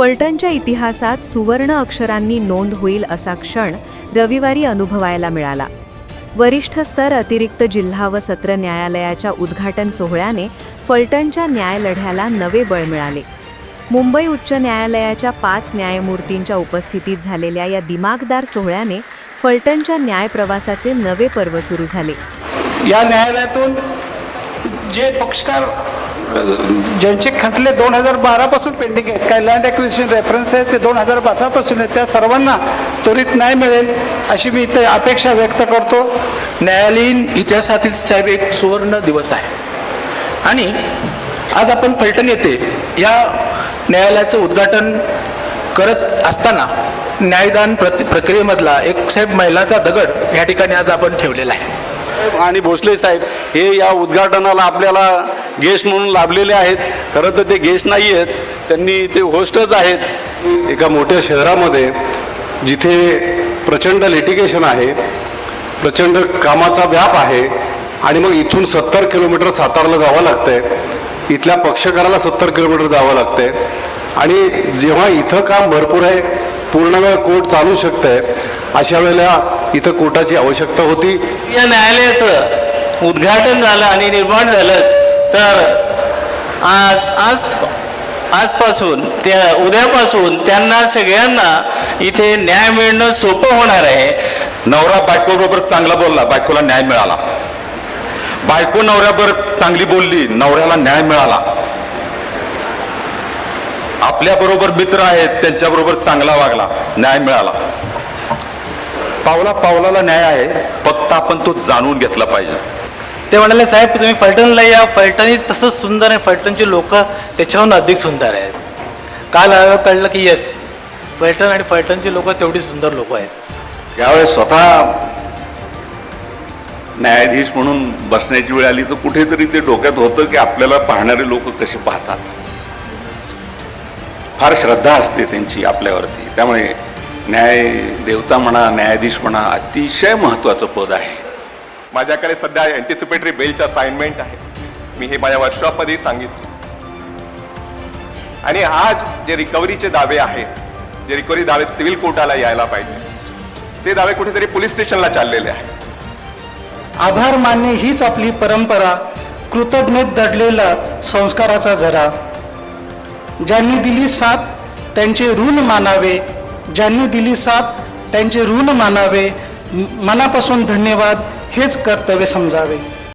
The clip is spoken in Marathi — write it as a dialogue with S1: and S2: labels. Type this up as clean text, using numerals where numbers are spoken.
S1: फलटणच्या इतिहासात सुवर्ण अक्षरांनी नोंद होईल असा क्षण रविवारी अनुभवायला मिळाला। वरिष्ठ स्तर अतिरिक्त जिल्हा व सत्र न्यायालयाच्या उद्घाटन सोहळ्याने फलटणच्या न्यायलढ्याला नवे बळ मिळाले। मुंबई उच्च न्यायालयाच्या 5 न्यायमूर्तींच्या उपस्थितीत झालेल्या या दिमागदार सोहळ्याने फलटणच्या न्याय प्रवासाचे नवे पर्व सुरू झाले।
S2: या न्यायालयातून जे पक्षकार ज्यांचे खटले 2012 पासून पेंडिंग आहेत, काही लँड ॲक्विजिशन रेफरन्स आहेत ते 2012 पासून आहेत, त्या सर्वांना त्वरित न्याय मिळेल अशी मी इथे अपेक्षा व्यक्त करतो।
S3: न्यायालयीन इतिहासातील साहेब एक सुवर्ण दिवस आहे आणि आज आपण फलटण येथे या न्यायालयाचं उद्घाटन करत असताना न्यायदान प्रक्रियेमधला एक साहेब मैलाचा दगड या ठिकाणी आज आपण ठेवलेला आहे।
S4: आणि भोसले साहेब हे या उद्घाटनाला आपल्याला गेस्ट म्हणून लाभलेले आहेत। खरं तर ते गेस्ट नाही आहेत, त्यांनी ते होस्टच आहेत।
S5: एका मोठ्या शहरामध्ये जिथे प्रचंड लिटिगेशन आहे, प्रचंड कामाचा व्याप आहे आणि मग इथून 70 किलोमीटर सातारला जावं लागतंय, इथल्या पक्षकाराला 70 किलोमीटर जावं लागतंय आणि जेव्हा इथं काम भरपूर आहे, पूर्ण वेळ कोर्ट चालू शकतंय, अशा वेळेला इथं कोर्टाची आवश्यकता होती।
S6: या न्यायालयाचं उद्घाटन झालं आणि निर्माण झालं तर आजपासून उद्यापासून त्यांना सगळ्यांना इथे न्याय मिळणं सोपं होणार आहे।
S7: नवरा बायकोबरोबर चांगला बोलला, बायकोला न्याय मिळाला। बायको नवऱ्याबरोबर चांगली बोलली, नवऱ्याला न्याय मिळाला। आपल्याबरोबर मित्र आहेत, त्यांच्याबरोबर चांगला वागला, न्याय मिळाला। पावला पावलाला न्याय आहे, फक्त आपण तो जाणून घेतला पाहिजे।
S8: ते म्हणाले, साहेब तुम्ही फलटणला या, फलटणी तसंच सुंदर आहे, फलटणचे लोक त्याच्याहून अधिक सुंदर आहेत। काल कळलं की येस, फलटण आणि फलटणचे लोक तेवढी सुंदर लोक आहेत।
S7: ज्यावेळेस स्वतः न्यायाधीश म्हणून बसण्याची वेळ आली तर कुठेतरी ते डोक्यात होतं की आपल्याला पाहणारे लोक कसे पाहतात। फार श्रद्धा असते त्यांची आपल्यावरती, त्यामुळे न्याय देवता म्हणा, न्यायाधीश म्हणा, अतिशय महत्त्वाचं पद आहे।
S9: माझ्याकडे सध्या अँटिसिपेटरी बेलची असाइनमेंट आहे, मी हे माझ्या वर्कशॉपमध्ये सांगितलं। आणि आज जे रिकव्हरीचे दावे आहेत, जे रिकव्हरी दावे सिव्हिल कोर्टाला यायला पाहिजे, ते दावे कुठेतरी पोलीस स्टेशनला चाललेले आहेत।
S2: आभार मानणे हीच आपली परंपरा, कृतज्ञतेत दडलेला संस्काराचा झरा। ज्यांनी दिली साथ त्यांचे ऋण मानावे, ज्यांनी दिली साथ त्यांचे ऋण मानावे, मनापासून धन्यवाद हेच कर्तव्य समजावे।